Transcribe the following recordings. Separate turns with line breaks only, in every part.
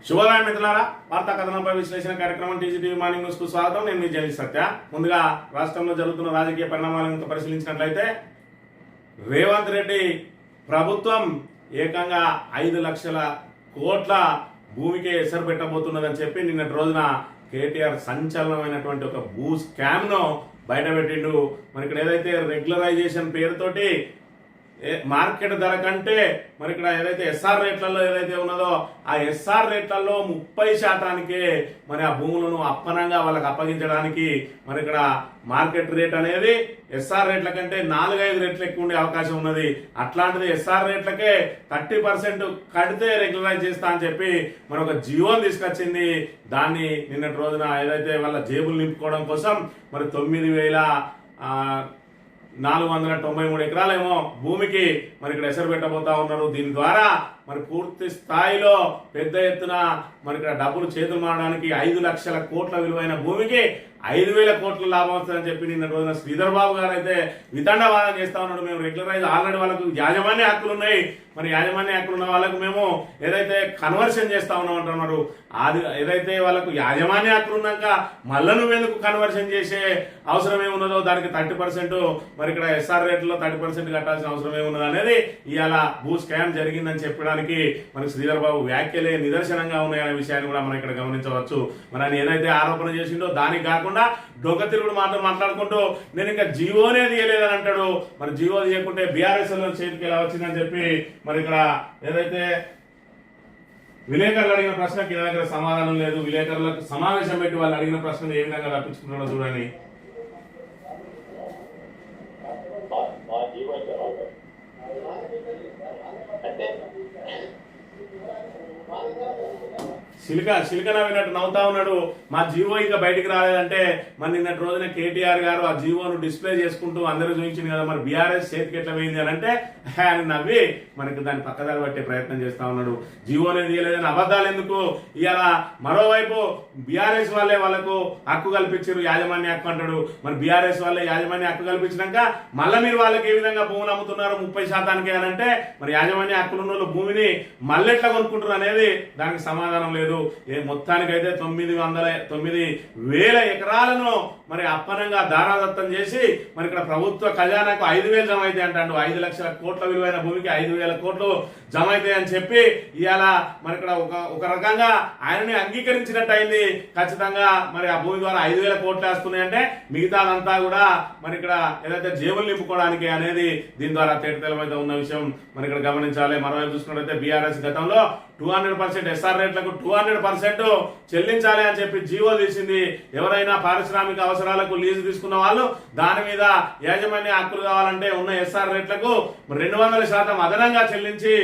శుభోదయం మిత్రులారా, వార్తా కథనంపై విశ్లేషణ కార్యక్రమం టీజీటీవీ మార్నింగ్ న్యూస్ కు స్వాగతం. నేను మీ జర్నలిస్ట్ సత్య. ముందుగా రాష్ట్రంలో జరుగుతున్న రాజకీయ పరిణామాలను పరిశీలించినట్లయితే రేవంత్ రెడ్డి ప్రభుత్వం ఏకంగా 5 లక్షల కోట్ల భూమికి ఎసరు పెట్టబోతున్నదని చెప్పి నిన్నటి రోజున కేటీఆర్ సంచలనమైనటువంటి ఒక భూ స్కామ్ ను బయటపెట్టిండు. మరి ఇక్కడ ఏదైతే రెగ్యులరైజేషన్ పేరుతోటి మార్కెట్ ధర కంటే మరి ఇక్కడ ఏదైతే ఎస్ఆర్ రేట్లలో ఏదైతే ఉన్నదో ఆ ఎస్ఆర్ రేట్లలో 30%కే మరి ఆ భూములను అప్పనంగా వాళ్ళకి అప్పగించడానికి మరి ఇక్కడ మార్కెట్ రేట్ అనేది ఎస్ఆర్ రేట్ల కంటే 4-5 రెట్లు ఎక్కువ ఉండే అవకాశం ఉన్నది. అట్లాంటిది ఎస్ఆర్ రేట్లకే 30% కడితే రెగ్యులరైజ్ చేస్తా అని చెప్పి మరి ఒక జీవోని తీసుకొచ్చింది. దాన్ని నిన్నటి రోజున ఏదైతే వాళ్ళ జేబులు నింపుకోవడం కోసం మరి 9,493 ఎకరాలేమో భూమికి మరి ఇక్కడ ఎసరు పెట్టబోతా ఉన్నారు. దీని ద్వారా మరి పూర్తి స్థాయిలో పెద్ద ఎత్తున మరి ఇక్కడ డబ్బులు చేతులు మారడానికి 5 లక్షల కోట్ల విలువైన భూమికి 5,000 కోట్ల లాభం వస్తుందని చెప్పి నిన్న రోజున శ్రీధర్ బాబు గారు అయితే వితండవాదం చేస్తా ఉన్నాడు. మేము రెగ్యులరైజ్ ఆల్రెడీ వాళ్ళకు యాజమాన్య హక్కులు ఉన్నాయి, మరి యాజమాన్య హక్కులు ఉన్న వాళ్ళకు మేము ఏదైతే కన్వర్షన్ చేస్తా ఉన్నాం అంటున్నారు. అది ఏదైతే వాళ్ళకు యాజమాన్య హక్కులు ఉన్నాక మళ్ళీ నువ్వెందుకు కన్వర్షన్ చేసే అవసరం ఏమున్నదో దానికి 30% మరి ఇక్కడ ఎస్ఆర్ రేట్లో 30% కట్టాల్సిన అవసరం ఏమున్నది అనేది ఇవాళ భూ స్కామ్ జరిగిందని చెప్పడానికి మనకి శ్రీధర్ బాబు వ్యాఖ్యలే నిదర్శనంగా ఉన్నాయనే విషయాన్ని కూడా మనం ఇక్కడ గమనించవచ్చు. మరి ఆయన ఏదైతే ఆరోపణ చేసిండో దానికి కాకుండా డొంక తిరుగుడు మాట్లాడుకుంటూ నేను ఇంకా జీవోనే తీయలేదని అంటాడు. మరి జీవో తీయకుంటే బీఆర్ఎస్ చేతికి ఎలా వచ్చిందని చెప్పి మరి ఇక్కడ ఏదైతే విలేకరులు అడిగిన ప్రశ్నకి నా దగ్గర సమాధానం లేదు. విలేకరులకు సమావేశం పెట్టి వాళ్ళు అడిగిన ప్రశ్నలు ఏ విధంగా తప్పించుకున్నాడో చూడండి. సిలిక నవ్వినట్టు నవ్వుతా ఉన్నాడు. మా జీవో ఇంకా బయటికి రాలేదంటే మరి నిన్నటి రోజున కేటీఆర్ గారు ఆ జీవోను డిస్ప్లే చేసుకుంటూ అందరూ చూపించింది కదా, మరి బీఆర్ఎస్ చేతికి ఎట్లా పోయింది అని అంటే ఆయన నవ్వి మనకి దాన్ని పక్కదారి పట్టే ప్రయత్నం చేస్తా ఉన్నాడు. జీవోనే తీయలేదని అబద్ధాలు ఎందుకు? ఇవాళ మరోవైపు బీఆర్ఎస్ వాళ్ళే వాళ్ళకు హక్కు కల్పించారు, యాజమాన్య హక్కు అంటాడు. మరి బీఆర్ఎస్ వాళ్ళే యాజమాన్య హక్కు కల్పించినాక మళ్ళీ మీరు వాళ్ళకి ఏ విధంగా భూములు అమ్ముతున్నారు 30%కి అని అంటే మరి యాజమాన్య హక్కులు ఉన్న వాళ్ళు భూమిని మళ్ళీ ఎట్లా కొనుక్కుంటారు అనేది దానికి సమాధానం లేదు. మొత్తానికైతే 9,000 ఎకరాలను మరి అప్పనంగా దారాదత్తం చేసి మరి ఇక్కడ ప్రభుత్వ ఖజానాకు 5,000 జమ అయితే అంటాడు. 5 లక్షల కోట్ల విలువైన భూమికి 5,000 కోట్లు జమ అయితే అని చెప్పి ఇవాళ మరి ఇక్కడ ఒక రకంగా ఆయనని అంగీకరించినట్టు అయింది. ఖచ్చితంగా మరి ఆ భూమి ద్వారా 5,000 కోట్లు వేస్తున్నాయంటే మిగతాదంతా కూడా మరి ఇక్కడ ఏదైతే జేబులు నింపుకోవడానికి అనేది దీని ద్వారా తేటతెల్లమైతే ఉన్న విషయం మరి ఇక్కడ గమనించాలి. మరోవైపు చూసుకున్నట్లయితే బీఆర్ఎస్ గతంలో 200% ఎస్ఆర్ రేట్లకు 200% చెల్లించాలి అని చెప్పి జీవో తీసింది. ఎవరైనా పారిశ్రామిక అవసరాలకు లీజు తీసుకున్న వాళ్ళు దాని మీద యాజమాన్య హక్కులు కావాలంటే ఉన్న ఎస్ఆర్ రేట్లకు 200% అదనంగా చెల్లించి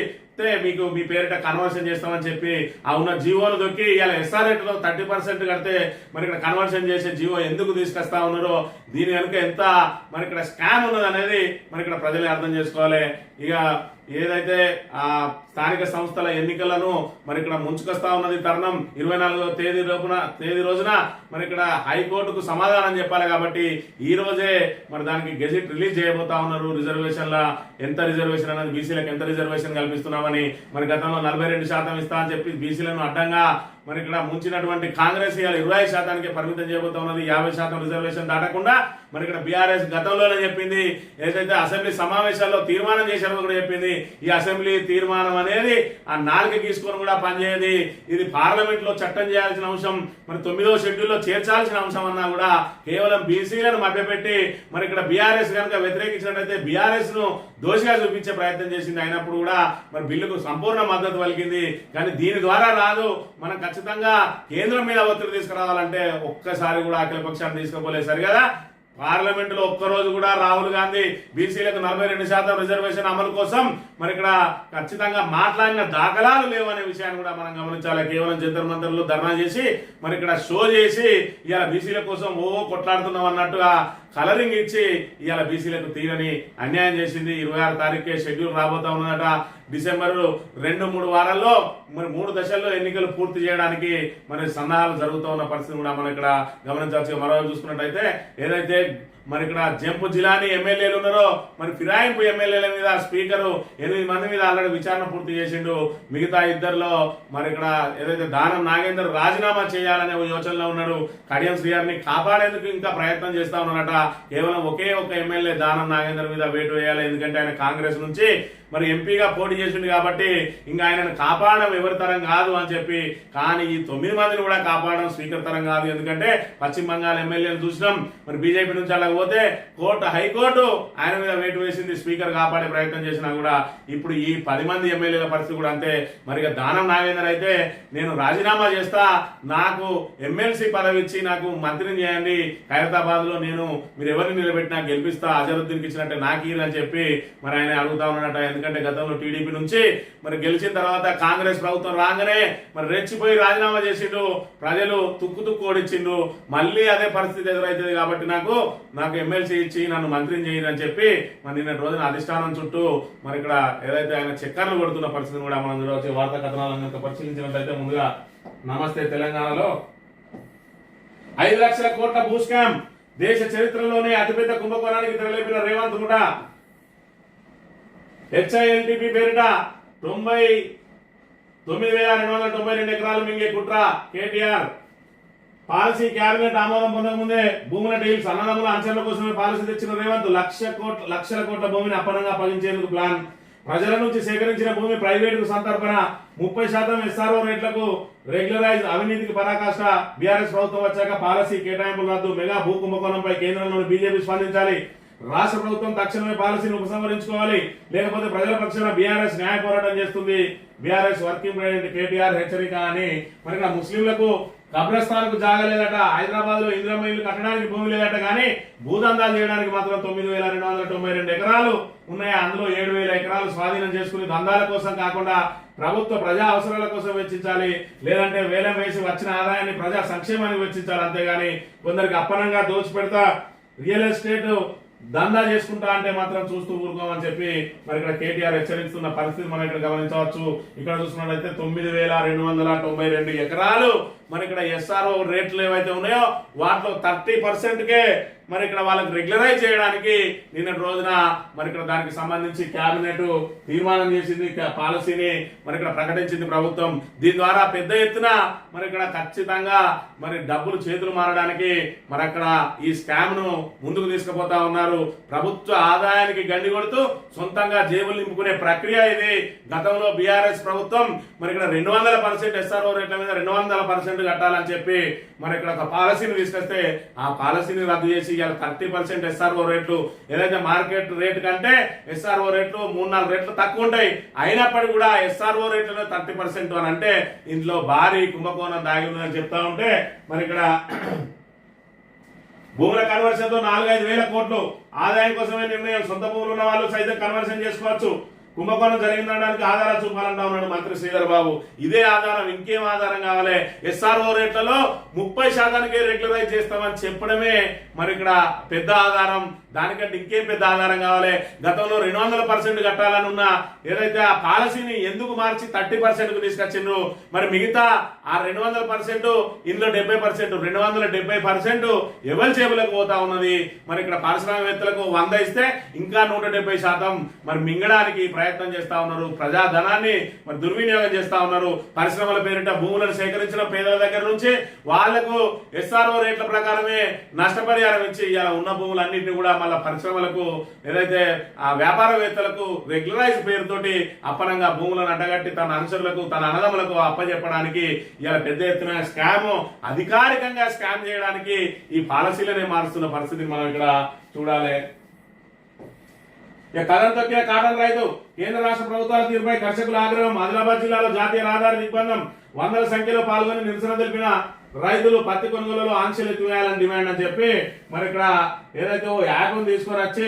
మీకు మీ పేరిట కన్వర్షన్ చేస్తామని చెప్పి ఆ ఉన్న జీవోను దొక్కి ఇలా ఎస్ఆర్ రేట్లో 30% కడితే మరి ఇక్కడ కన్వర్షన్ చేసే జీవో ఎందుకు తీసుకొస్తా ఉన్నారో దీని వెనుక ఎంత మరి ఇక్కడ స్కామ్ ఉన్నది అనేది మరి ఇక్కడ ప్రజలే అర్థం చేసుకోవాలి. ఇక ఏదైతే ఆ స్థానిక సంస్థల ఎన్నికలను మరి ఇక్కడ ముంచుకొస్తా ఉన్నది తరుణం 24వ తేదీ రోజున మరి ఇక్కడ హైకోర్టుకు సమాధానం చెప్పాలి కాబట్టి ఈ రోజే మరి దానికి గెజిట్ రిలీజ్ చేయబోతా ఉన్నారు. రిజర్వేషన్ల ఎంత రిజర్వేషన్ అనేది బీసీలకు ఎంత రిజర్వేషన్ కల్పిస్తున్నామని మరి గతంలో 42% ఇస్తా అని చెప్పి బీసీలను అడ్డంగా మరి ఇక్కడ ముంచినటువంటి కాంగ్రెస్ ఇవాళ 25%కే పరిమితం చేయబోతా ఉన్నది. 50% రిజర్వేషన్ దాటకుండా మరి ఇక్కడ బీఆర్ఎస్ గతంలోనే చెప్పింది. ఏదైతే అసెంబ్లీ సమావేశాల్లో తీర్మానం చేశారో కూడా చెప్పింది. ఈ అసెంబ్లీ తీర్మానం అనేది ఆ 4 గీసుకొని కూడా పనిచేయదు. ఇది పార్లమెంట్ లో చట్టం చేయాల్సిన అంశం, మరి 9వ షెడ్యూల్లో చేర్చాల్సిన అంశం అన్నా కూడా కేవలం బీసీలను మభ్యపెట్టి మరి ఇక్కడ బీఆర్ఎస్ కనుక వ్యతిరేకించినట్లయితే బీఆర్ఎస్ ను దోషిగా చూపించే ప్రయత్నం చేసింది. అయినప్పుడు కూడా మరి బిల్లుకు సంపూర్ణ మద్దతు పలికింది. కానీ దీని ద్వారా రాదు. మనం ఖచ్చితంగా కేంద్రం మీద ఒత్తిడి తీసుకురావాలంటే ఒక్కసారి కూడా అఖిలపక్షాన్ని తీసుకుపోలేదు సరి కదా. పార్లమెంట్ లో ఒక్కరోజు కూడా రాహుల్ గాంధీ బీసీలకు 42% రిజర్వేషన్ అమలు కోసం మరి ఇక్కడ ఖచ్చితంగా మాట్లాడిన దాఖలాలు లేవనే విషయాన్ని కూడా మనం గమనించాలి. కేవలం జంతర్ మంతర్లు ధర్నా చేసి మరి ఇక్కడ షో చేసి ఇవాళ బీసీల కోసం కొట్లాడుతున్నాం అన్నట్టుగా కలరింగ్ ఇచ్చి ఇవాళ బీసీలకు తీరని అన్యాయం చేసింది. 26 తారీఖుకే షెడ్యూల్ రాబోతా ఉన్నదట. డిసెంబర్ 2-3 వారాల్లో మరి 3 దశల్లో ఎన్నికలు పూర్తి చేయడానికి మరి సన్నాహాలు జరుగుతూ ఉన్న పరిస్థితి కూడా మనం ఇక్కడ గమనించవచ్చు. మరోవైపు చూసుకున్నట్టయితే ఏదైతే మరి ఇక్కడ జంపు జిలానీ ఎమ్మెల్యేలు ఉన్నారో మరి ఫిరాయింపు ఎమ్మెల్యేల మీద స్పీకర్ 8 మంది మీద ఆల్రెడీ విచారణ పూర్తి చేసిండు. మిగతా ఇద్దరిలో మరి ఇక్కడ ఏదైతే దానం నాగేందర్ రాజీనామా చేయాలనే యోచనలో ఉన్నాడు. కడియం శ్రీహరిని కాపాడేందుకు ఇంకా ప్రయత్నం చేస్తా ఉన్నారట. కేవలం ఒకే ఒక ఎమ్మెల్యే దానం నాగేందర్ మీద వేటు వేయాలి, ఎందుకంటే ఆయన కాంగ్రెస్ నుంచి మరి ఎంపీగా పోటీ చేసిండు కాబట్టి ఇంకా ఆయనను కాపాడడం ఎవరి తరం కాదు అని చెప్పి. కానీ ఈ 9 మందిని కూడా కాపాడడం స్పీకర్ తరం కాదు, ఎందుకంటే పశ్చిమ బంగాల్ ఎమ్మెల్యేలు చూసినాం. మరి బీజేపీ నుంచి అలా పోతే హైకోర్టు ఆయన మీద వేటు వేసింది, స్పీకర్ కాపాడే ప్రయత్నం చేసినా కూడా. ఇప్పుడు ఈ 10 మంది ఎమ్మెల్యేల పరిస్థితి కూడా అంతే. మరి దానం నాగేందర్ అయితే నేను రాజీనామా చేస్తా, నాకు ఎమ్మెల్సీ పదవి ఇచ్చి నాకు మంత్రిని చేయండి, ఖైరతాబాద్ లో నేను మీరు ఎవరిని నిలబెట్టినా గెలిపిస్తా, అజరుద్దీన్కి ఇచ్చినట్టే నాకు అని చెప్పి మరి ఆయన అడుగుతా ఉన్నాడట. ఎందుకంటే గతంలో టీడీపీ నుంచి మరి గెలిచిన తర్వాత కాంగ్రెస్ ప్రభుత్వం రాగానే మరి రెచ్చిపోయి రాజీనామా చేసిండు, ప్రజలు తుక్కు ఓడించిండు. మళ్ళీ అదే పరిస్థితి ఎదురైతుంది కాబట్టి నాకు ఎమ్మెల్సీ ఇచ్చి నన్ను మంత్రిని చేయని అని చెప్పి మరి నిన్న రోజున అధిష్టానం చుట్టూ మరి ఇక్కడ ఏదైతే ఆయన చక్కర్లు కొడుతున్న పరిస్థితిని కూడా మనం వచ్చే వార్తా కథనాలను పరిశీలించినట్లయితే ముందుగా నమస్తే తెలంగాణలో 5 లక్షల కోట్ల భూ స్కామ్, దేశ చరిత్రలోనే అతిపెద్ద కుంభకోణానికి తెరలేపిన రేవంత్ కూడా హెచ్ఐఎల్టీపీ పేరిట 99,292 ఎకరాలు మింగే కుట్ర కేటీఆర్. పాలసీ కేబినెట్ ఆమోదం పొందకముందే భూముల డీల్స్, అన్నదమ్ముల అంచనాల కోసమే పాలసీ తెచ్చిన రేవంత్ లక్షల కోట్ల భూమిని అప్పనంగా అప్పగించేందుకు ప్లాన్. ప్రజల నుంచి సేకరించిన భూమి ప్రైవేటుకు సంతర్పణ, 30% ఎస్ఆర్ఓ రేట్లకు రెగ్యులరైజ్, అవినీతికి పరాకాష్ట. బీఆర్ఎస్ ప్రభుత్వం వచ్చాక పాలసీ కేటాయింపులు రద్దు, మెగా భూ కుంభకోణంపై కేంద్రంలోని బీజేపీ స్పందించాలి. రాష్ట్ర ప్రభుత్వం తక్షణమే పాలసీని ఉపసంహరించుకోవాలి, లేకపోతే ప్రజల పక్షాన బీఆర్ఎస్ న్యాయ పోరాటం చేస్తుంది. బీఆర్ఎస్ వర్కింగ్ ప్రెసిడెంట్ కేటీఆర్ హెచ్చరిక అని. మరి ముస్లింలకు కబ్రస్థాన్కు జాగలేదట, హైదరాబాద్ లో ఇందిరమ్మ ఇల్లు కట్టడానికి భూమి లేదట, కానీ భూదందాలు చేయడానికి మాత్రం 9,292 ఎకరాలు ఉన్నాయి. అందులో 7,000 ఎకరాలు స్వాధీనం చేసుకుని దందాల కోసం కాకుండా ప్రభుత్వ ప్రజా అవసరాల కోసం వెచ్చించాలి, లేదంటే వేలం వేసి వచ్చిన ఆదాయాన్ని ప్రజా సంక్షేమానికి వెచ్చించాలి. అంతేగాని కొందరికి అప్పనంగా దోచిపెడతా రియల్ ఎస్టేట్ దందా చేసుకుంటా అంటే మాత్రం చూస్తూ ఊరుకోమని చెప్పి మరి ఇక్కడ కేటీఆర్ హెచ్చరిస్తున్న పరిస్థితి మనం ఇక్కడ గమనించవచ్చు. ఇక్కడ చూసుకున్నట్లయితే 9,292 ఎకరాలు మరి ఇక్కడ ఎస్ఆర్ఓ రేట్లు ఏవైతే ఉన్నాయో వాటిలో 30%కే మరి ఇక్కడ వాళ్ళకి రెగ్యులరైజ్ చేయడానికి నిన్న రోజున మరి ఇక్కడ దానికి సంబంధించి కేబినెట్ తీర్మానం చేసింది, పాలసీని మరి ఇక్కడ ప్రకటించింది ప్రభుత్వం. దీని ద్వారా పెద్ద ఎత్తున మరి ఇక్కడ ఖచ్చితంగా మరి డబ్బులు చేతులు మారడానికి మరి అక్కడ ఈ స్కామ్ ను ముందుకు తీసుకుపోతా ఉన్నారు. ప్రభుత్వ ఆదాయానికి గండి కొడుతూ సొంతంగా జేబులు నింపుకునే ప్రక్రియ ఇది. గతంలో బీఆర్ఎస్ ప్రభుత్వం మరి ఇక్కడ 200% ఎస్ఆర్ఓ రేట్ల మీద 200% కట్టాలని చెప్పి మరి ఇక్కడ ఒక పాలసీని తీసుకొస్తే ఆ పాలసీని రద్దు చేసి 30% ఎస్ఆర్ఓ రేట్లు, ఏదైతే మార్కెట్ రేట్ కంటే ఎస్ఆర్ఓ రేట్లు 3-4 రెట్లు తక్కువ ఉంటాయి, అయినప్పటికీ కూడా ఎస్ఆర్ఓ రేట్లలో 30% అని అంటే ఇంట్లో భారీ కుంభకోణం దాగి ఉందని చెప్తా ఉంటే మరి ఇక్కడ భూముల కన్వర్షన్ తో 4-5 వేల కోట్లు ఆదాయం కోసమే నిర్ణయం. సొంత భూములు ఉన్న వాళ్ళు సైతం కన్వర్షన్ చేసుకోవచ్చు. కుంభకోణం జరిగిందనడానికి ఆధారాలు చూపాలంటా ఉన్నాడు మంత్రి శ్రీధర్ బాబు. ఇదే ఆధారం, ఇంకేం ఆధారం కావాలి? ఎస్ఆర్ఓ రేట్లలో 30%కే రెగ్యులరైజ్ చేస్తామని చెప్పడమే మరి ఇక్కడ పెద్ద ఆధారం. దానికంటే ఇంకేం పెద్ద ఆధారం కావాలి? గతంలో 200% కట్టాలని ఉన్న ఏదైతే ఆ పాలసీని ఎందుకు మార్చి 30%కు తీసుకొచ్చిండ్రు? మరి మిగతా ఆ 200% ఇందులో 70%, 270% ఎవరి చేపలకు పోతా ఉన్నది. మరి ఇక్కడ పారిశ్రామికవేత్తలకు 100 ఇస్తే ఇంకా 170% మరి మింగడానికి ప్రయత్నం చేస్తా ఉన్నారు. ప్రజాధనాన్ని మరి దుర్వినియోగం చేస్తా ఉన్నారు. పరిశ్రమల పేరిట భూములను సేకరించిన పేదల దగ్గర నుంచి వాళ్లకు ఎస్ఆర్ఓ రేట్ల ప్రకారమే నష్టపరిహారం ఇచ్చి ఇలా ఉన్న భూములన్నింటినీ కూడా మళ్ళా పరిశ్రమలకు ఏదైతే ఆ వ్యాపారవేత్తలకు రెగ్యులరైజ్ పేరుతోటి అప్పనంగా భూములను అడ్డగట్టి తన అనుచరులకు తన అన్నదమ్ములకు అప్పచెప్పడానికి ఇలా పెద్ద ఎత్తున స్కామ్, అధికారికంగా స్కామ్ చేయడానికి ఈ పాలసీలనే మారుస్తున్న పరిస్థితిని మనం ఇక్కడ చూడాలి. కథం తొక్కిన కాటన్ రైతు, కేంద్ర రాష్ట్ర ప్రభుత్వాల తీరుపై కర్షకుల ఆగ్రహం. ఆదిలాబాద్ జిల్లాలో జాతీయ రహదారి దిగ్బంధం, 100ల సంఖ్యలో పాల్గొని నిరసన తెలిపిన రైతులు పత్తి కొనుగోలులో ఆంక్షలు ఎత్తివేయాలని డిమాండ్ అని చెప్పి మరి ఇక్కడ ఏదైతే ఓ యాప్ తీసుకొని వచ్చి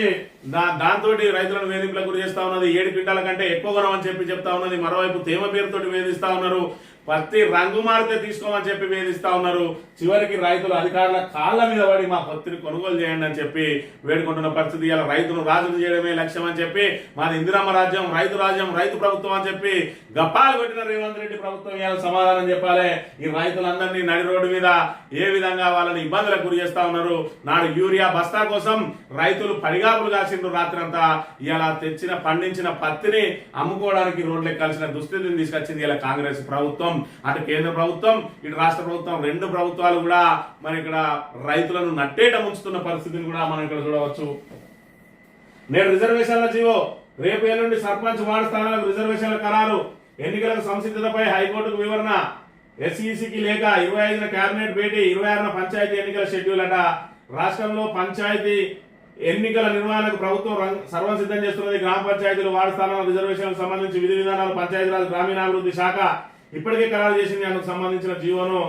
దాంతో రైతులను వేధింపులకు గురి చేస్తా ఉన్నది. 7 క్వింటాల కంటే ఎక్కువ కొనమని చెప్తా ఉన్నది. మరోవైపు తేమ పేరుతోటి వేధిస్తా ఉన్నారు. పత్తి రంగు మారితే తీసుకోమని చెప్పి వేధిస్తా ఉన్నారు. చివరికి రైతులు అధికారుల కాళ్ళ మీద పడి మా పత్తిని కొనుగోలు చేయండి అని చెప్పి వేడుకుంటున్న పరిస్థితి. ఇలా రైతును రాజులు చేయడమే లక్ష్యం అని చెప్పి మాది ఇందిరమ్మ రాజ్యం, రైతు ప్రభుత్వం అని చెప్పి గప్పాలు కొట్టిన రేవంత్ రెడ్డి ప్రభుత్వం ఇవాళ సమాధానం చెప్పాలి. ఈ రైతులందరినీ నడి రోడ్డు మీద ఏ విధంగా వాళ్ళని ఇబ్బందులకు గురి చేస్తా ఉన్నారు. నాడు యూరియా బస్తా కోసం రైతులు పడిగాపులు కాసిండ్రు రాత్రంతా. ఇలా పండించిన పత్తిని అమ్ముకోవడానికి రోడ్లు ఎక్కాల్సిన దుస్థితిని తీసుకొచ్చింది ఇలా కాంగ్రెస్ ప్రభుత్వం. అటు కేంద్ర ప్రభుత్వం, ఇటు రాష్ట్ర ప్రభుత్వం, రెండు ప్రభుత్వాలు కూడా మరి ఇక్కడ రైతులను నట్టేట ముంచుతున్న పరిస్థితిని కూడా మనం ఇక్కడ చూడవచ్చు. నేడు రిజర్వేషన్ల జీవో, రేపు ఎల్లుండి సర్పంచ్ వార్డు స్థానాలకు రిజర్వేషన్ల ఖరారు, ఎన్నికలకు సంసిద్ధతపై హైకోర్టుకు వివరణ, ఎస్ఈసికి లేక 25న కేబినెట్ భేటీ, 26న పంచాయతీ ఎన్నికల షెడ్యూల్ అట. రాష్ట్రంలో పంచాయతీ ఎన్నికల నిర్వహణకు ప్రభుత్వం సర్వం సిద్ధం చేస్తున్నది. గ్రామ పంచాయతీలు, వార్డు స్థానాల రిజర్వేషన్లకు సంబంధించి విధి విధానాలు పంచాయతీరాజ్ గ్రామీణాభివృద్ధి శాఖ ఇప్పటికే ఖరారు చేసింది. అందుకు సంబంధించిన జీవోను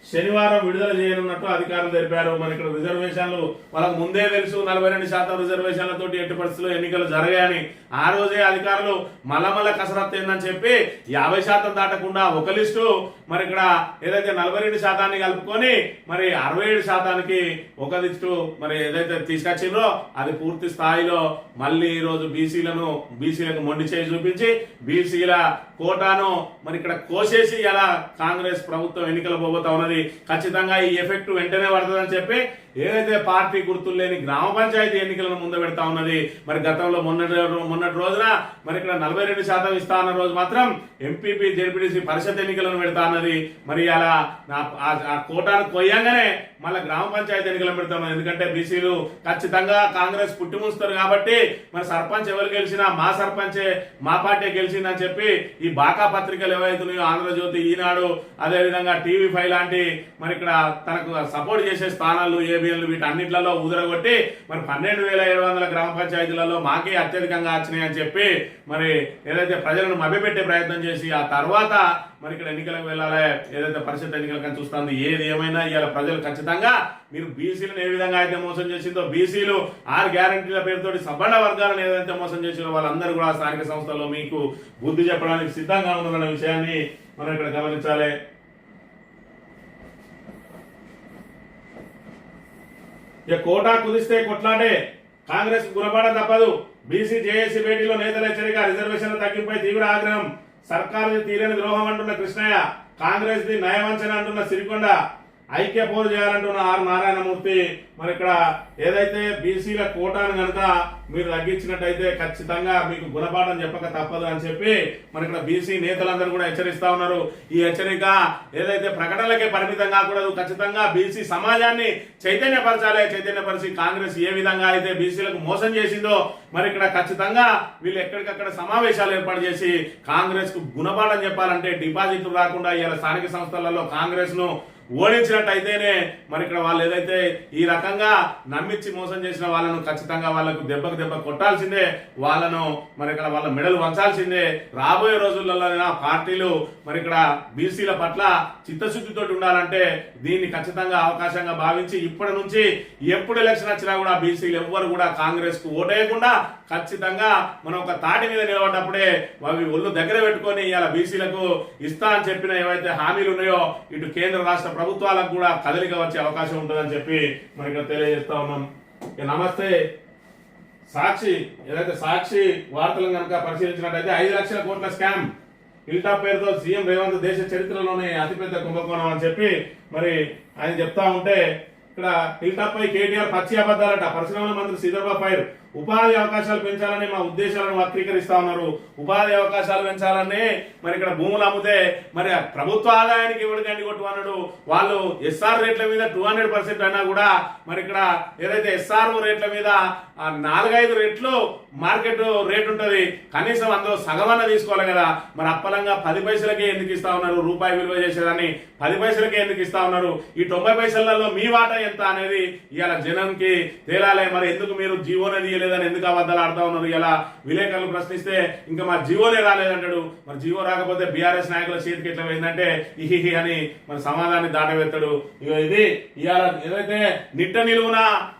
శనివారం విడుదల చేయనున్నట్టు అధికారులు తెలిపారు. మరి ఇక్కడ రిజర్వేషన్లు వాళ్ళకు ముందే తెలుసు, 42% రిజర్వేషన్లతో ఎట్టి పరిస్థితుల్లో ఎన్నికలు జరగాయని. ఆ రోజే అధికారులు మల్లమల్ల కసరత్తు ఏందని చెప్పి 50% దాటకుండా ఒక లిస్టు, మరి ఇక్కడ ఏదైతే 42% కలుపుకొని మరి 67%కి ఒక లిస్టు మరి ఏదైతే తీసుకొచ్చిండ్రో అది పూర్తి స్థాయిలో మళ్ళీ ఈ రోజు బీసీలకు మొండి చేయి చూపించి బీసీల కోటాను మరి ఇక్కడ కోసేసి ఇలా కాంగ్రెస్ ప్రభుత్వం ఎన్నికలు పోబోతా ఉన్నది. ఖచ్చితంగా ఈ ఎఫెక్ట్ వెంటనే పడుతుందని చెప్పి ఏదైతే పార్టీ గుర్తులు లేని గ్రామ పంచాయతీ ఎన్నికలను ముందు పెడతా ఉన్నది. మరి గతంలో మొన్నటి రోజున మరి ఇక్కడ 42% ఇస్తా అన్న రోజు మాత్రం ఎంపీపీ జెడ్పీటీసీ పరిషత్ ఎన్నికలను పెడతా అన్నది. మరి అలా ఆ కోటాను కొయ్యంగానే మళ్ళీ గ్రామ పంచాయతీ ఎన్నికలను పెడతా ఉన్నది. ఎందుకంటే బీసీలు ఖచ్చితంగా కాంగ్రెస్ పుట్టిముస్తారు కాబట్టి మరి సర్పంచ్ ఎవరు గెలిచినా మా సర్పంచే మా పార్టీ గెలిచిందని చెప్పి ఈ బాకా పత్రికలు ఏవైతున్నాయో ఆంధ్రజ్యోతి, ఈనాడు, అదేవిధంగా టీవీ5 లాంటి మరి ఇక్కడ తనకు సపోర్ట్ చేసే స్థానాలు ఏబిఎన్లు వీటన్నిట్లలో ఊదరగొట్టి మరి 12,700 గ్రామ పంచాయతీలలో మాకే అత్యధికంగా వచ్చినాయని చెప్పి మరి ఏదైతే ప్రజలను మభ్యపెట్టే ప్రయత్నం చేసి ఆ తర్వాత మరి ఇక్కడ ఎన్నికలకు వెళ్ళాలి, ఏదైతే పరిషత్ ఎన్నికలకు చూస్తుంది. ఏది ఏమైనా ఇవాళ ప్రజలు ఖచ్చితంగా మీరు బీసీలను ఏ విధంగా అయితే మోసం చేసిందో, బీసీలు 6 గ్యారంటీల పేరుతోటి సబ్బండ వర్గాలను ఏదైతే మోసం చేసిందో వాళ్ళందరూ కూడా స్థానిక సంస్థల్లో మీకు బుద్ధి చెప్పడానికి సిద్ధంగా ఉందన్న విషయాన్ని మనం ఇక్కడ గమనించాలి. కోటా కుదిస్తే కొట్లాటే, కాంగ్రెస్ గురపాట తప్పదు. బీసీ జేఏసీ భేటీలో నేతల హెచ్చరిక, రిజర్వేషన్ల తగ్గింపై తీవ్ర ఆగ్రహం. సర్కారుది తీరని ద్రోహం అంటున్న కృష్ణయ్య, కాంగ్రెస్ ది నయవంచన అంటున్న సిరికొండ, ఐక్య పోరు చేయాలంటున్న ఆర్ నారాయణమూర్తి. మరి ఇక్కడ ఏదైతే బీసీల కోటాను కనుక మీరు తగ్గించినట్టయితే ఖచ్చితంగా మీకు గుణపాఠం చెప్పక తప్పదు అని చెప్పి మరి ఇక్కడ బీసీ నేతలందరూ కూడా హెచ్చరిస్తా ఉన్నారు. ఈ హెచ్చరిక ఏదైతే ప్రకటనలకే పరిమితం కాకూడదు, ఖచ్చితంగా బీసీ సమాజాన్ని చైతన్యపరచాలి. చైతన్యపరిచి కాంగ్రెస్ ఏ విధంగా అయితే బీసీలకు మోసం చేసిందో మరి ఇక్కడ ఖచ్చితంగా వీళ్ళు ఎక్కడికక్కడ సమావేశాలు ఏర్పాటు చేసి కాంగ్రెస్ కు గుణపాఠం చెప్పాలంటే డిపాజిట్లు రాకుండా ఇలా స్థానిక సంస్థలలో కాంగ్రెస్ ను ఓడించినట్టయితేనే మరి ఇక్కడ వాళ్ళు ఏదైతే ఈ రకంగా నమ్మించి మోసం చేసిన వాళ్ళను ఖచ్చితంగా వాళ్ళకు దెబ్బకు దెబ్బ కొట్టాల్సిందే, వాళ్ళను మరి ఇక్కడ వాళ్ళ మెడలు వంచాల్సిందే. రాబోయే రోజులలో పార్టీలు మరి ఇక్కడ బీసీల పట్ల చిత్తశుద్ధితో ఉండాలంటే దీన్ని ఖచ్చితంగా అవకాశంగా భావించి ఇప్పటి నుంచి ఎప్పుడు ఎలక్షన్ వచ్చినా కూడా బీసీలు ఎవ్వరు కూడా కాంగ్రెస్ కు ఓటేయకుండా ఖచ్చితంగా మనం ఒక తాటి మీద నిలబడ్డప్పుడే అవి ఒళ్ళు దగ్గర పెట్టుకొని ఇలా బీసీలకు ఇస్తా అని చెప్పిన ఏవైతే హామీలు ఉన్నాయో ఇటు కేంద్ర రాష్ట్ర ప్రభుత్వాలకు కూడా కదలిక వచ్చే అవకాశం ఉంటుందని చెప్పి మనకి ఇక్కడ తెలియజేస్తా ఉన్నాం. నమస్తే సాక్షి, ఏదైతే సాక్షి వార్తలను కనుక పరిశీలించినట్టయితే 5 లక్షల కోట్ల స్కామ్, హిల్టాప్ పేరుతో సీఎం రేవంత్ దేశ చరిత్రలోనే అతిపెద్ద కుంభకోణం అని చెప్పి మరి ఆయన చెప్తా ఉంటే ఇక్కడ హిల్టాప్ పై కేటీఆర్ పచ్చి అబద్దాలట. పరిశ్రమల మంత్రి శ్రీధర్బాబు ఫైర్, ఉపాధి అవకాశాలు పెంచాలని మా ఉద్దేశాలను వక్రీకరిస్తా ఉన్నారు. ఉపాధి అవకాశాలు పెంచాలని మరి ఇక్కడ భూములు అమ్మితే మరి ప్రభుత్వ ఆదాయానికి ఎవడు గండి కొట్టుకున్నాడు. వాళ్ళు ఎస్ఆర్ రేట్ల మీద 200% అయినా కూడా మరి ఇక్కడ ఏదైతే ఎస్ఆర్ రేట్ల మీద 4-5 రెట్లు మార్కెట్ రేట్ ఉంటది, కనీసం అందులో సగమన్న తీసుకోవాలి కదా. మరి అప్పలంగా 10 పైసలకే ఎందుకు ఇస్తా ఉన్నారు? రూపాయి విలువ చేసేదాన్ని 10 పైసలకే ఎందుకు ఇస్తా ఉన్నారు? ఈ 90 పైసలలో మీ వాటా ఎంత అనేది ఇవాళ జనానికి తేలాలి. మరి ఎందుకు మీరు జీవోనే లేదని ఎందుకు అబద్ధాలు ఆడుతా ఉన్నారు? ఇలా విలేకరులు ప్రశ్నిస్తే ఇంకా మా జీవోనే రాలేదంటాడు. మరి జీవో రాకపోతే బీఆర్ఎస్ నాయకుల చేతికి ఎట్లా పోయిందంటే ఇహి అని మరి సమాధానాన్ని దాటవేస్తాడు. ఇది ఇవాళ ఏదైతే నిట్ట నిలువున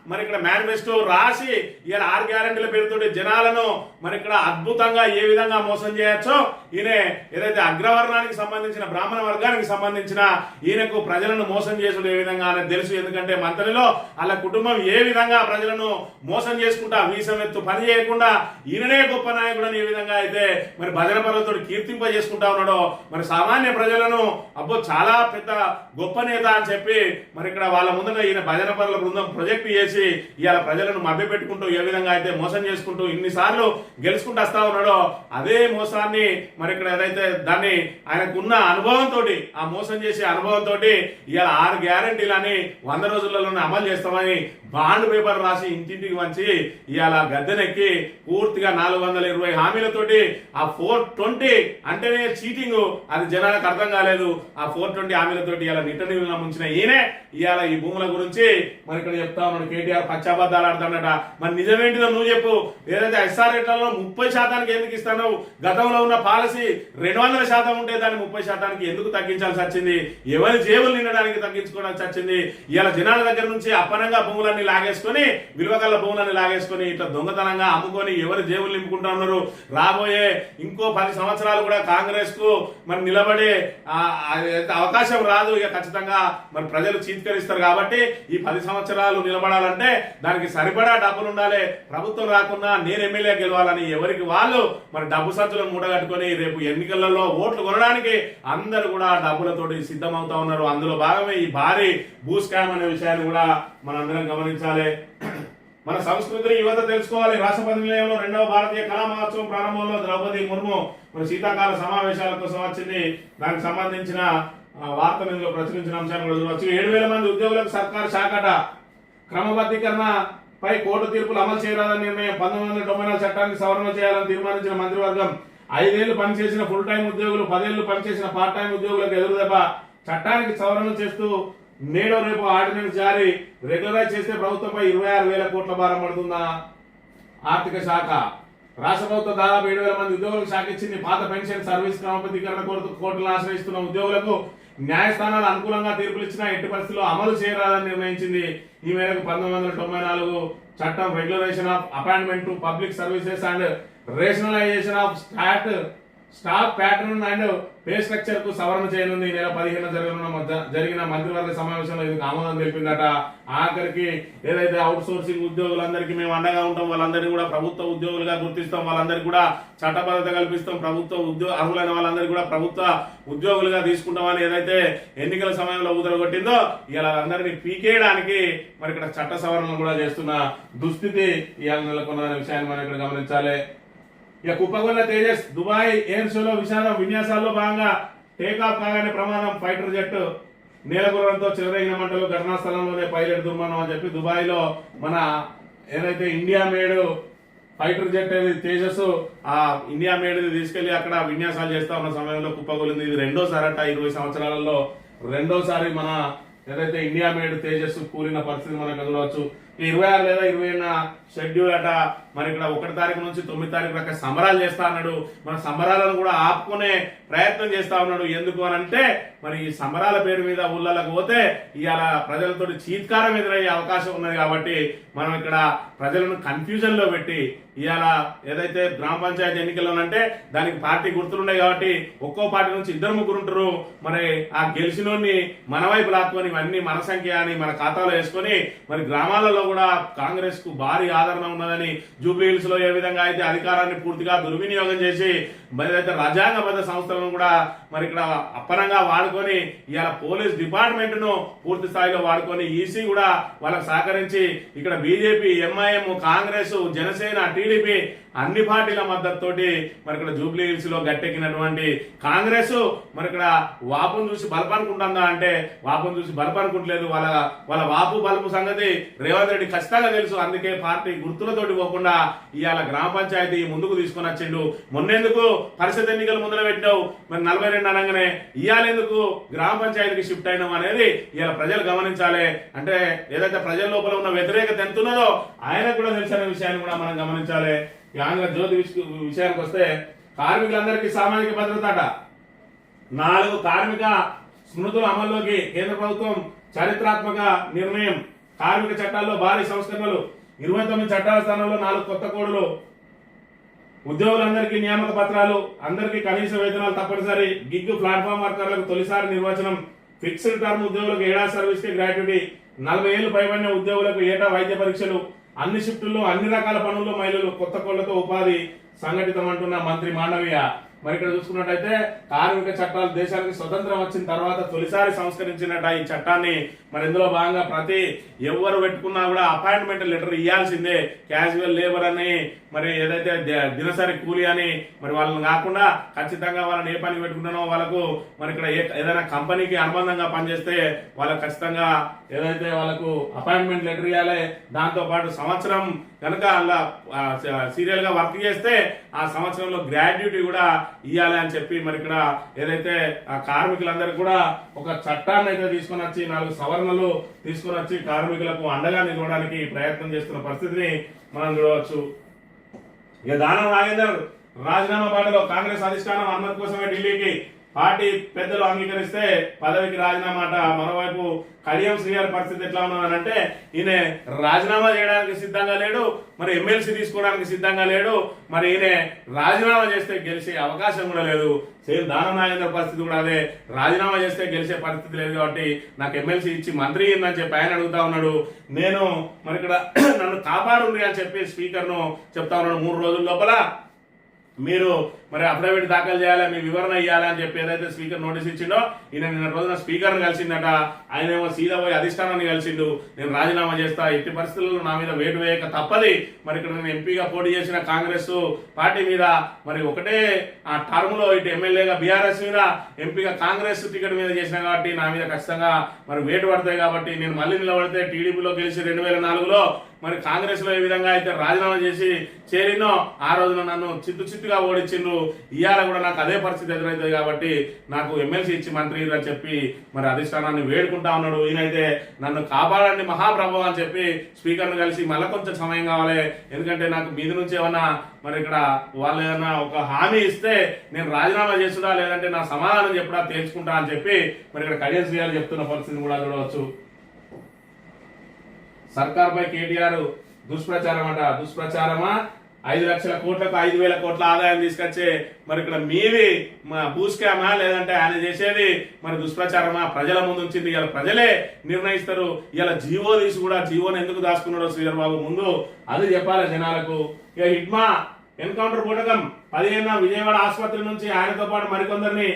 మరి ఇక్కడ మేనిఫెస్టో రాసి ఇలా 6 గ్యారెంటీల పేరుతోటి జనాలను మరి ఇక్కడ అద్భుతంగా ఏ విధంగా మోసం చేయొచ్చో ఈయన ఏదైతే అగ్రవర్ణానికి సంబంధించిన బ్రాహ్మణ వర్గానికి సంబంధించిన ఈయనకు ప్రజలను మోసం చేసుడు ఏ విధంగా అనేది తెలుసు. ఎందుకంటే మంత్రిలో వాళ్ళ కుటుంబం ఏ విధంగా ప్రజలను మోసం చేసుకుంటా వీసం ఎత్తు పని చేయకుండా ఈయననే గొప్ప నాయకుడు ఏ విధంగా అయితే మరి భజన పనులతో కీర్తింప చేసుకుంటా ఉన్నాడో మరి సామాన్య ప్రజలను అబ్బో చాలా పెద్ద గొప్ప నేత అని చెప్పి మరి ఇక్కడ వాళ్ళ ముందుగా ఈయన భజన పనుల బృందం ప్రొజెక్ట్ చేసి ఇవాళ ప్రజలను మభ్యపెట్టుకుంటూ ఏ విధంగా అయితే మోసం చేసుకుంటూ ఇన్నిసార్లు గెలుచుకుంటూ వస్తా ఉన్నాడో అదే మోసాన్ని మరి ఇక్కడ ఏదైతే దాన్ని ఆయనకున్న అనుభవంతో ఆ మోసం చేసే అనుభవంతో ఇవాళ 6 గ్యారెంటీలని 100 రోజులలోనే అమలు చేస్తామని బాండ్ పేపర్ రాసి ఇంటింటికి వంచి ఇవాళ గద్దెనెక్కి పూర్తిగా 420 హామీలతోటి ఆ 420 అంటేనే చీటింగ్ అది జనాలకు అర్థం కాలేదు. ఆ 420 హామీలతోటి ఇవాళ నిట్టనీళ్ళ ముంచిన ఈయనే ఇవాళ ఈ భూముల గురించి మరి ఇక్కడ చెప్తా ఉన్నాడు. కేటీఆర్ పచ్చాబద్దాలు ఆడుతాడట. మరి నిజమేంటిదో నువ్వు చెప్పు. ఏదైతే ఎస్ఆర్ రేట్లలో 30% ఎందుకు ఇస్తాను? గతంలో ఉన్న పాలసీ 200% ఉంటే దాన్ని 30% ఎందుకు తగ్గించాల్సి వచ్చింది? ఎవరి జేబులు నిండడానికి తగ్గించుకోవడానికి వచ్చింది? ఇవాళ జనాల దగ్గర నుంచి అప్పనంగా భూములన్నీ లాగేసుకొని విలువగల భూములన్నీ లాగేసుకొని ఇట్లా దొంగతనంగా అమ్ముకొని ఎవరి జేబులు నింపుకుంటా ఉన్నారు. రాబోయే ఇంకో 10 సంవత్సరాలు కూడా కాంగ్రెస్ కు మరి నిలబడే అవకాశం రాదు. ఇక ఖచ్చితంగా మరి ప్రజలు చీత్కరిస్తారు. కాబట్టి ఈ 10 సంవత్సరాలు నిలబడాలంటే దానికి సరిపడా డబ్బులు ఉండాలి. ప్రభుత్వం రాకున్నా నేను ఎమ్మెల్యే గెలవాలని ఎవరికి వాళ్ళు మరి డబ్బు సంచులను మూటగట్టుకొని రేపు ఎన్నికలలో ఓట్లు కొనడానికి అందరూ కూడా డబ్బులతోటి సిద్ధమవుతా ఉన్నారు. అందులో భాగమే ఈ భారీ భూ స్కామ్ అనే విషయాన్ని కూడా మనందరం గమనించాలి. మన సంస్కృతిని యువత తెలుసుకోవాలి. రాష్ట్రపతి నిలయంలో 2వ భారతీయ కళా మహోత్సవం ప్రారంభంలో ద్రౌపది ముర్ము మన శీతాకాల సమావేశాల కోసం వచ్చింది. దానికి సంబంధించిన వార్తలు ఇందులో ప్రచురించిన అంశాన్ని కూడా చూడవచ్చు. 7,000 మంది ఉద్యోగులకు సర్కారు శాఖట క్రమబద్ధీకరణ పై కోర్టు తీర్పులు అమలు చేయరాదని నిర్ణయం. 1994 చట్టానికి సవరణ చేయాలని తీర్మానించిన మంత్రివర్గం 5 ఏళ్లు పనిచేసిన ఫుల్ టైం ఉద్యోగులు 10 ఏళ్లు పనిచేసిన పార్ట్ టైం ఉద్యోగులకు ఎదురుదెబ్బ. చట్టానికి సవరణ చేస్తూ నేడో రేపు ఆర్డినెన్స్ జారీ. రెగ్యులరైజ్ చేస్తే ప్రభుత్వంపై 26,000 కోట్ల భారం పడుతుందా ఆర్థిక శాఖ. రాష్ట్ర ప్రభుత్వం దాదాపు 7,000 మంది ఉద్యోగులకు శాఖ ఇచ్చింది. పాత పెన్షన్ సర్వీస్ క్రమబద్ధీకరణ కోర్టులను ఆశ్రయిస్తున్న ఉద్యోగులకు న్యాయస్థానాలు అనుకూలంగా తీర్పులు ఇచ్చినా ఎట్టి పరిస్థితుల్లో అమలు చేయరాదని నిర్ణయించింది. ఈ మేరకు 1994 చట్టం regulation of appointment to public services and rationalisation of staff pattern and pay structure కు సవరణ చేయనుంది. ఈ నెల 15 జరిగిన మంత్రివర్గ సమావేశంలో ఇది ఆమోదం తెలిపిందట. ఆఖరికి ఏదైతే అవుట్ సోర్సింగ్ ఉద్యోగులందరికీ మేము అండగా ఉంటాం, వాళ్ళందరినీ కూడా ప్రభుత్వ ఉద్యోగులుగా గుర్తిస్తాం, వాళ్ళందరికీ కూడా చట్టబద్ధత కల్పిస్తాం, ప్రభుత్వ అర్హులైన వాళ్ళందరికీ కూడా ప్రభుత్వ ఉద్యోగులుగా తీసుకుంటామని ఏదైతే ఎన్నికల సమయంలో ఊదరగొట్టిందో ఇలా అందరినీ పీకేయడానికి మరి ఇక్కడ చట్ట సవరణలు కూడా చేస్తున్న దుస్థితి ఇవాళ నెలకొన్న విషయాన్ని మనం ఇక్కడ గమనించాలి. ఇక కుప్పగొల్ల తేజస్ దుబాయ్ ఎయిర్ షోలో విన్యాసాల్లో భాగంగా టేకాఫ్ కాగానే ప్రమాదం. ఫైటర్ జెట్ నేలకూరడంతో చెలరేగిన మంటలు. ఘటనా స్థలంలోనే పైలట్ దుర్మరణం అని చెప్పి దుబాయ్ లో మన ఏదైతే India made fighter jet Tejas ఆ ఇండియా మేడ్ తీసుకెళ్లి అక్కడ విన్యాసాలు చేస్తా ఉన్న సమయంలో కుప్పగొలింది. ఇది 2వ సారట 20 సంవత్సరాలలో 2వసారి మన ఏదైతే ఇండియా మేడ్ తేజస్ కూలిన పరిస్థితి మనకు చూడవచ్చు. 26 లేదా 27 షెడ్యూల్ అట. మరి ఇక్కడ 1 తారీఖు నుంచి 9 తారీఖు దాకా సంబరాలు చేస్తా అన్నాడు. మన సంబరాలను కూడా ఆపుకునే ప్రయత్నం చేస్తా ఉన్నాడు. ఎందుకు అని అంటే మరి ఈ సంబరాల పేరు మీద ఊళ్ళకి పోతే ఇవాళ ప్రజలతో చీత్కారం ఎదురయ్యే అవకాశం ఉన్నది. కాబట్టి మనం ఇక్కడ ప్రజలను కన్ఫ్యూజన్ లో పెట్టి ఇవాళ ఏదైతే గ్రామ పంచాయతీ ఎన్నికల్లోనంటే దానికి పార్టీ గుర్తులున్నాయి కాబట్టి ఒక్కో పార్టీ నుంచి 2-3 ఉంటారు. మరి ఆ గెలిచినోని మన వైపు లాక్కొని ఇవన్నీ మన సంఖ్య అని మన ఖాతాలో వేసుకొని మరి గ్రామాలలో కూడా కాంగ్రెస్ కు భారీ ఆదరణ ఉన్నదని జూబ్లీ హిల్స్ లో ఏ విధంగా అయితే అధికారాన్ని పూర్తిగా దుర్వినియోగం చేసి మరి అయితే రాజ్యాంగబద్ధ సంస్థలను కూడా మరి ఇక్కడ అప్పనంగా వాడుకొని ఇవాళ పోలీస్ డిపార్ట్మెంట్ ను పూర్తి స్థాయిలో వాడుకొని ఈసీ కూడా వాళ్ళకు సహకరించి ఇక్కడ BJP, MIM, Congress, Janasena, TDP అన్ని పార్టీల మద్దతుతోటి మరి ఇక్కడ జూబ్లీ హిల్స్ లో గట్టెక్కినటువంటి కాంగ్రెస్ మరి ఇక్కడ వాపును చూసి బలపనుకుంటుందా అంటే వాపును చూసి బలపనుకుంటలేదు. వాళ్ళ వాపు బలుపు సంగతి రేవంత్ రెడ్డి ఖచ్చితంగా తెలుసు. అందుకే పార్టీ గుర్తులతోటి పోకుండా ఇవాళ గ్రామ పంచాయతీ ముందుకు తీసుకొని వచ్చిండు. మొన్నెందుకు పరిషత్ ఎన్నికలు ముందర పెట్టినావు, మరి 42 అనగానే ఇవాళెందుకు గ్రామ పంచాయతీకి షిఫ్ట్ అయినాం అనేది ఇవాళ ప్రజలు గమనించాలి. అంటే ఏదైతే ప్రజల లోపల ఉన్న వ్యతిరేకత ఎంత ఉన్నదో ఆయనకు కూడా తెలిసిన విషయాన్ని కూడా మనం గమనించాలి. ఆంధ్రజ్యోతి విషయానికి వస్తే కార్మికులందరికీ సామాజిక భద్రత 4 కార్మిక స్మృతుల అమల్లోకి కేంద్ర ప్రభుత్వం చారిత్రాత్మక నిర్ణయం. కార్మిక చట్టాల్లో భారీ సంస్కరణలు, 29 చట్టాల స్థానంలో 4 కొత్త కోడ్లు, ఉద్యోగులందరికీ నియామక పత్రాలు, అందరికీ కనీస వేతనాలు తప్పనిసరి, గిగ్ ప్లాట్ఫామ్ వర్కర్లకు తొలిసారి నిర్వచనం, ఫిక్స్డ్ టర్మ్ ఉద్యోగులకు ఏడాది సర్వీస్ కి గ్రాట్యుటీ, 40 ఏళ్లు పైబడిన ఉద్యోగులకు ఏటా వైద్య పరీక్షలు, అన్ని షిఫ్టుల్లో అన్ని రకాల పనుల్లో మహిళలు, కొత్త కోళ్లతో ఉపాధి సంఘటితం అంటున్న మంత్రి మాండవీయ. మరి ఇక్కడ చూసుకున్నట్టయితే కార్మిక చట్టాలు దేశానికి స్వతంత్రం వచ్చిన తర్వాత తొలిసారి సంస్కరించినట్ట ఈ చట్టాన్ని. మరి ఇందులో భాగంగా ప్రతి ఎవరు పెట్టుకున్నా కూడా అపాయింట్మెంట్ లెటర్ ఇవ్వాల్సిందే. క్యాజువల్ లేబర్ అని, మరి ఏదైతే దినసరి కూలి అని, మరి వాళ్ళని కాకుండా ఖచ్చితంగా వాళ్ళని ఏ పని పెట్టుకుంటానో వాళ్ళకు మరి ఇక్కడ ఏదైనా కంపెనీకి అనుబంధంగా పనిచేస్తే వాళ్ళకి ఖచ్చితంగా ఏదైతే వాళ్ళకు అపాయింట్మెంట్ లెటర్ ఇవ్వాలి. దాంతో పాటు సంవత్సరం కనుక అలా సీరియల్ గా వర్క్ చేస్తే ఆ సంవత్సరంలో గ్రాడ్యుటీ కూడా ఇవ్వాలి అని చెప్పి మరి ఇక్కడ ఏదైతే ఆ కార్మికులందరికీ కూడా ఒక చట్టాన్ని అయితే తీసుకుని వచ్చి 4 సవరణలు తీసుకుని వచ్చి కార్మికులకు అండగా నిలవడానికి ప్రయత్నం చేస్తున్న పరిస్థితిని మనం చూడవచ్చు. ఇక దానం నాగేందర్ రాజీనామా బాటలో కాంగ్రెస్ అధిష్టానం అనుమతి కోసమే ఢిల్లీకి. పార్టీ పెద్దలు అంగీకరిస్తే పదవికి రాజీనామా. మరోవైపు కడియం శ్రీగారి పరిస్థితి ఎట్లా ఉన్నదంటే ఈయన రాజీనామా చేయడానికి సిద్ధంగా లేడు, మరి ఎమ్మెల్సీ తీసుకోవడానికి సిద్ధంగా లేడు. మరి ఈయన రాజీనామా చేస్తే గెలిచే అవకాశం కూడా లేదు. సేమ్ దానం నాగేందర్ పరిస్థితి కూడా అదే, రాజీనామా చేస్తే గెలిచే పరిస్థితి లేదు కాబట్టి నాకు ఎమ్మెల్సీ ఇచ్చి మంత్రి అని చెప్పి ఆయన అడుగుతా ఉన్నాడు. నేను మరి ఇక్కడ నన్ను కాపాడుండి అని చెప్పి స్పీకర్ ను చెప్తా ఉన్నాడు. 3 రోజుల లోపల మీరు మరి అఫిడవిట్ దాఖలు చేయాలి, మీ వివరణ ఇవ్వాలి అని చెప్పి ఏదైతే స్పీకర్ నోటీస్ ఇచ్చిండో ఈయన నిన్న రోజున స్పీకర్ ని కలిసిందట. ఆయన ఏమో సీదా పోయి అధిష్టానాన్ని కలిసిండు. నేను రాజీనామా చేస్తా, ఎట్టి పరిస్థితుల్లో నా మీద వేటు వేయక తప్పది. మరి ఇక్కడ నేను ఎంపీగా పోటీ చేసిన కాంగ్రెస్ పార్టీ మీద మరి ఒకటే ఆ టర్మ్ లో ఇటు ఎమ్మెల్యేగా బీఆర్ఎస్ మీద, ఎంపీగా కాంగ్రెస్ టికెట్ మీద చేసిన కాబట్టి నా మీద ఖచ్చితంగా మరి వేటు పడతాయి. కాబట్టి నేను మళ్ళీ నిలబడితే టీడీపీలో గెలిచి 2004లో మరి కాంగ్రెస్ లో ఏ విధంగా అయితే రాజీనామా చేసి చేరినో ఆ రోజున నన్ను చిత్తుగా ఓడించిండ్రు. ఇవాళ కూడా నాకు అదే పరిస్థితి ఎదురవుతుంది కాబట్టి నాకు ఎమ్మెల్సీ ఇచ్చి మంత్రి అని చెప్పి మరి అధిష్టానాన్ని వేడుకుంటా ఉన్నాడు. ఈయనైతే నన్ను కాపాడండి మహాప్రభు అని చెప్పి స్పీకర్ ను కలిసి మళ్ళీ కొంచెం సమయం కావాలి, ఎందుకంటే నాకు మీద నుంచి ఏమన్నా మరి ఇక్కడ వాళ్ళు ఏమన్నా ఒక హామీ ఇస్తే నేను రాజీనామా చేసుడా లేదంటే నా సమాధానం చెప్పడా తేల్చుకుంటా అని చెప్పి మరి ఇక్కడ కడియం శ్రీగారు చెప్తున్న పరిస్థితిని కూడా చూడవచ్చు. సర్కార్ పై కేటీఆర్ దుష్ప్రచారం అంట. దుష్ప్రచారమా? 5 లక్షల కోట్లకు 5,000 కోట్ల ఆదాయం తీసుకొచ్చే మరి ఇక్కడ మీది భూస్కామా లేదంటే ఆయన చేసేది మరి దుష్ప్రచారమా? ప్రజల ముందు ఉంచింది. ఇలా ప్రజలే నిర్ణయిస్తారు. ఇలా జీవో తీసి కూడా జీవోని ఎందుకు దాచుకున్నాడో శ్రీధర్ బాబు ముందు అది చెప్పాలి జనాలకు. ఇక హిడ్మా ఎన్కౌంటర్ బూటకం 15న విజయవాడ ఆసుపత్రి నుంచి ఆయనతో పాటు మరికొందరిని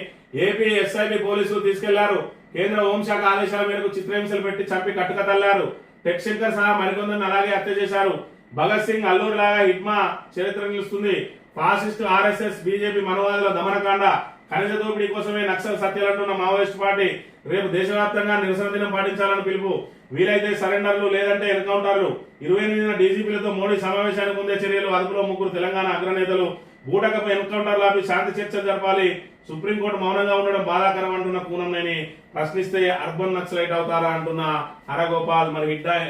ఏపీ ఎస్ఐబి పోలీసులు తీసుకెళ్లారు. కేంద్ర హోంశాఖ ఆదేశాల మేరకు చిత్రహింసలు పెట్టి చంపి కట్టుకతల్లారు. టెక్ శంకర్ సహా మరికొందరిని అలాగే హత్య చేశారు. భగత్ సింగ్ అల్లూరి లాగా హిడ్మా చరిత్ర నిలుస్తుంది. ఫాసిస్ట్ ఆర్ఎస్ఎస్ బీజేపీ మనోవాదుల దమనకాండ, ఖనిజ దోపిడీ కోసమే నక్సల్ సత్యాలంటున్న మావోయిస్ట్ పార్టీ రేపు దేశవ్యాప్తంగా నిరసన దినం పాటించాలని పిలుపు. వీలైతే సరెండర్లు లేదంటే ఎన్కౌంటర్లు. 28న డీజీపీలతో మోడీ సమావేశానికి ముందే చర్యలు. అదుపులో 3 తెలంగాణ అగ్రనేతలు. బూటకపు ఎన్కౌంటర్లు ఆపి శాంతి చర్చలు జరపాలి. సుప్రీంకోర్టు మౌనంగా ఉండడం బాధాకరం అంటున్న కూనంనేని. ప్రశ్నిస్తే అర్బన్ నక్సలైట్ అవుతారా అంటున్న హరగోపాల్. మరి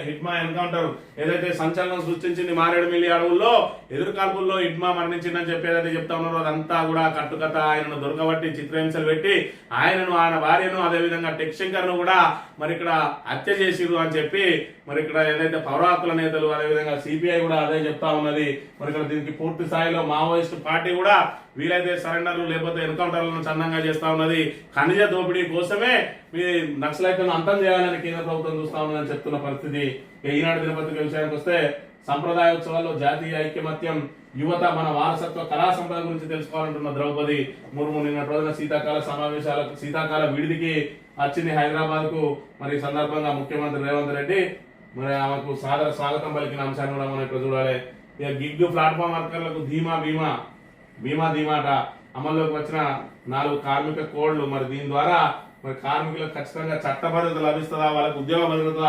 హిడ్మా ఎన్కౌంటర్ ఏదైతే సంచలనం సృష్టించింది మారేడుమిల్లి అడవుల్లో ఎదురుకాల్పుల్లో హిడ్మా మరణించిందని చెప్పి ఏదైతే చెప్తా ఉన్నారో అదంతా కూడా కట్టుకథ. ఆయనను దొరకబట్టి చిత్రహింసలు పెట్టి ఆయనను, ఆయన భార్యను, అదేవిధంగా టెక్ శంకర్ ను కూడా మరి ఇక్కడ హత్య చేసిరు అని చెప్పి మరి ఇక్కడ ఏదైతే పౌర హక్కుల నేతలు అదేవిధంగా సిపిఐ కూడా అదే చెప్తా ఉన్నది. మరి ఇక్కడ దీనికి పూర్తి స్థాయిలో మావోయిస్ట్ పార్టీ కూడా వీలైతే సరెండర్లు లేకపోతే ఎన్కౌంటర్లను చందంగా చేస్తా ఉన్నది. ఖనిజ దోపిడీ కోసమే మీ నక్సలైట్లను అంతం చేయాలని కేంద్ర ప్రభుత్వం చూస్తా ఉన్నదని చెప్తున్న పరిస్థితి. ఈనాడు దినపత్రిక విషయానికి వస్తే సంప్రదాయ ఉత్సవాల్లో జాతీయ ఐక్యమత్యం, యువత మన వారసత్వ కళా సంపద గురించి తెలుసుకోవాలంటున్న ద్రౌపది ముర్ము. నిన్న రోజున శీతాకాల విడిదికి వచ్చింది హైదరాబాద్ కు. మరి ఈ సందర్భంగా ముఖ్యమంత్రి రేవంత్ రెడ్డి మరి ఆమెకు సాదర స్వాగతం పలికిన అంశాన్ని కూడా మనం ఇక్కడ చూడాలి. ఇక గిగ్ ప్లాట్ఫామ్ వర్కర్లకు ధీమాట. అమల్లోకి వచ్చిన 4 కార్మిక కోడ్లు. మరి దీని ద్వారా మరి కార్మికులకు ఖచ్చితంగా చట్ట భద్రత లభిస్తుందా, వాళ్ళకి ఉద్యోగ భద్రత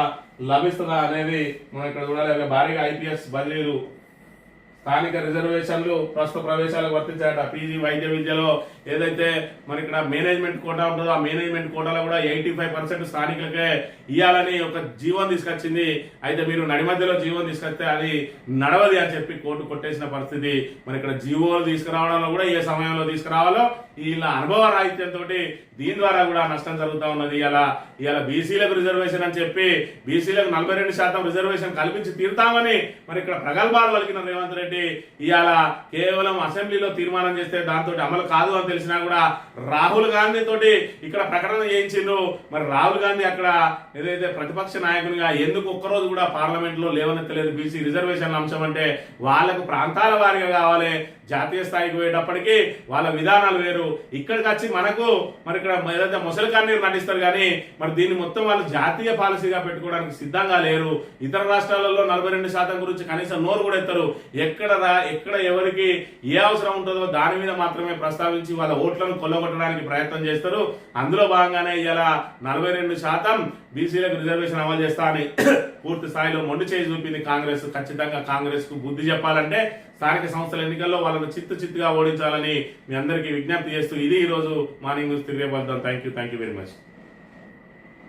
లభిస్తుందా అనేది మనం ఇక్కడ చూడాలి. భారీగా ఐపీఎస్ బదిలీలు. స్థానిక రిజర్వేషన్లు ప్రస్తుత ప్రవేశాలకు వర్తించాయట. పీజీ వైద్య విద్యలో ఏదైతే మరి ఇక్కడ మేనేజ్మెంట్ కోటా ఉంటుందో ఆ మేనేజ్మెంట్ కోటాలో కూడా 85% స్థానికులకే ఇవ్వాలని ఒక జీవో తీసుకొచ్చింది. అయితే మీరు నడి మధ్యలో జీవో తీసుకొస్తే అది నడవది అని చెప్పి కోర్టు కొట్టేసిన పరిస్థితి. మరి ఇక్కడ జీవోలు తీసుకురావడంలో కూడా ఏ సమయంలో తీసుకురావాలో వీళ్ళ అనుభవ రాహిత్యంతో దీని ద్వారా కూడా నష్టం జరుగుతూ ఉన్నది. ఇలా బీసీలకు రిజర్వేషన్ అని చెప్పి బీసీలకు 42% రిజర్వేషన్ కల్పించి తీరుతామని మరి ఇక్కడ ప్రగల్భాలు పలికిన రేవంత్ రెడ్డి ఇవాళ కేవలం అసెంబ్లీలో తీర్మానం చేస్తే దాంతో అమలు కాదు అని తెలిసినా కూడా రాహుల్ గాంధీ తోటి ఇక్కడ ప్రకటన చేయించిండ్రు. మరి రాహుల్ గాంధీ అక్కడ ఏదైతే ప్రతిపక్ష నాయకునిగా ఎందుకు ఒక్కరోజు కూడా పార్లమెంట్ లో లేవనెత్తలేదు బీసీ రిజర్వేషన్ అంశం అంటే వాళ్ళకు ప్రాంతాల వారిగా కావాలి, జాతీయ స్థాయికి పోయేటప్పటికీ వాళ్ళ విధానాలు వేరు. ఇక్కడికి వచ్చి మనకు మరి ఇక్కడ ఏదైతే ముసలి కన్నీరు నటిస్తారు కానీ మరి దీన్ని మొత్తం వాళ్ళు జాతీయ పాలసీగా పెట్టుకోవడానికి సిద్ధంగా లేరు. ఇతర రాష్ట్రాలలో 42% గురించి కనీసం నోరు కూడా ఎత్తారు. ఎక్కడ ఎవరికి ఏ అవసరం ఉంటుందో దాని మీద మాత్రమే ప్రస్తావించి వాళ్ళ ఓట్లను కొల్లగొట్టడానికి ప్రయత్నం చేస్తారు. అందులో భాగంగానే ఇలా 42% బీసీలకు రిజర్వేషన్ అమలు చేస్తా అని పూర్తి స్థాయిలో మొండి చేయి చూపింది కాంగ్రెస్. ఖచ్చితంగా కాంగ్రెస్ కు బుద్ధి చెప్పాలంటే స్థానిక సంస్థల ఎన్నికల్లో వాళ్ళను చిత్తుగా ఓడించాలని మీ అందరికీ విజ్ఞప్తి చేస్తూ ఇది ఈ రోజు మార్నింగ్ న్యూస్ తిరిగే పడతాం. Thank you very much.